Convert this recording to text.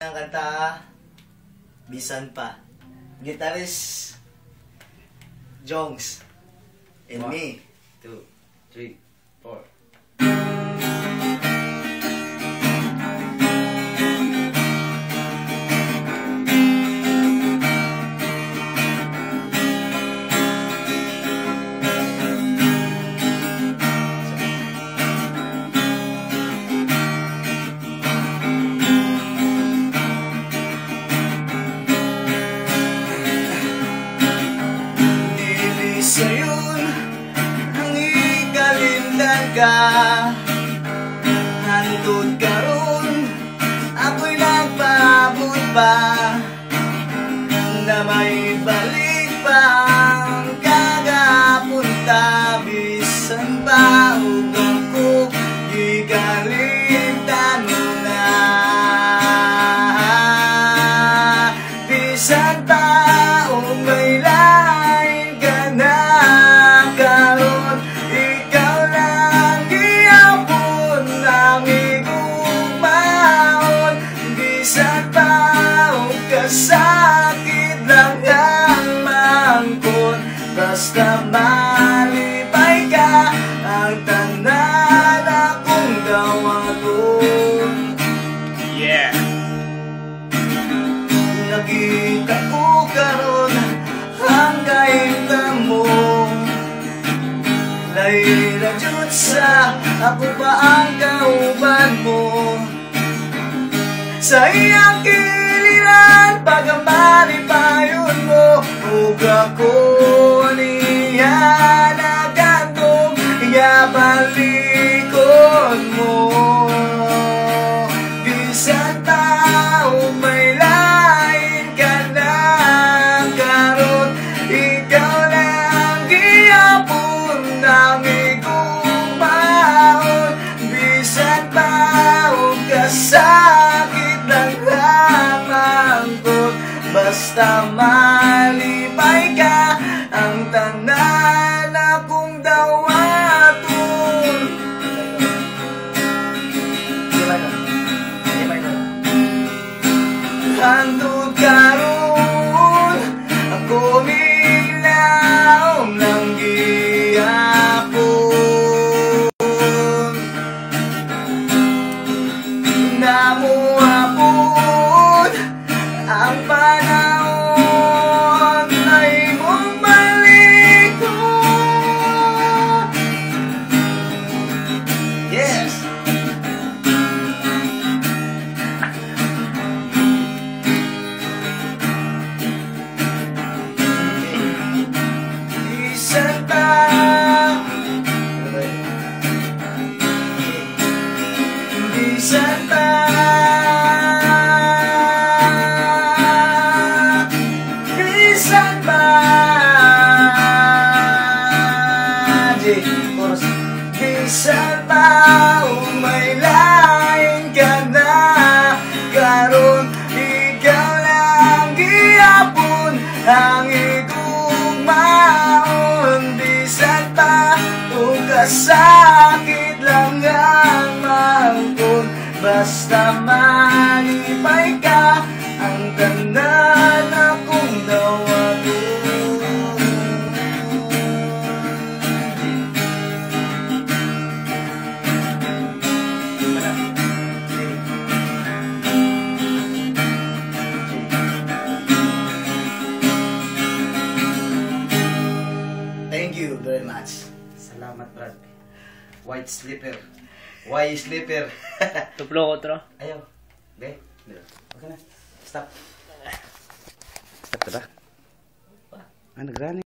Ang kanta, Bisan Pa. Guitarist, Jongs. And 1, me. 2, 3, 4. Sa'yon ang ikalindan ka, hantod karon ako'y nagpaabot pa na may balik pa ang kagapunta. Bisan pa ug ako ikalindan mo na, bisan pa ug may sakit lang ang mangkot, basta malipay ka ang tanan akong dawaton. Yeah! Nakita ko karon ang kaintan mo, laila jud sa ako pa ang kauban mo. Sa iyang kiliran pagamali payon mo, ug ako niya nagandong iya balikon mo. Bisan tao may lain ka na karon, ikaw lang gihapon ang ikong mahon. Bisan tao kasakit lang lamangkot, basta malipay ka ang tanan akong dawaton. Hantod karon ako nilaom ng gihapon, namuapod ang panahon na imong balikon. Yes! Bisan pa, bisan pa, bisan pa, bisan pa, may lain ka na karon, ikaw lang gihapon ang ikong maon. Bisan pa kung kasakit lang ang mangkon, basta malipay ka ang tanan akong dawaton. Thank you very much. Salamat, Brad. White slipper. White slipper. Tuplo ko tro. Ayaw. Okay? Okay na. Stop. Stop ka ba? Ah, nagrani.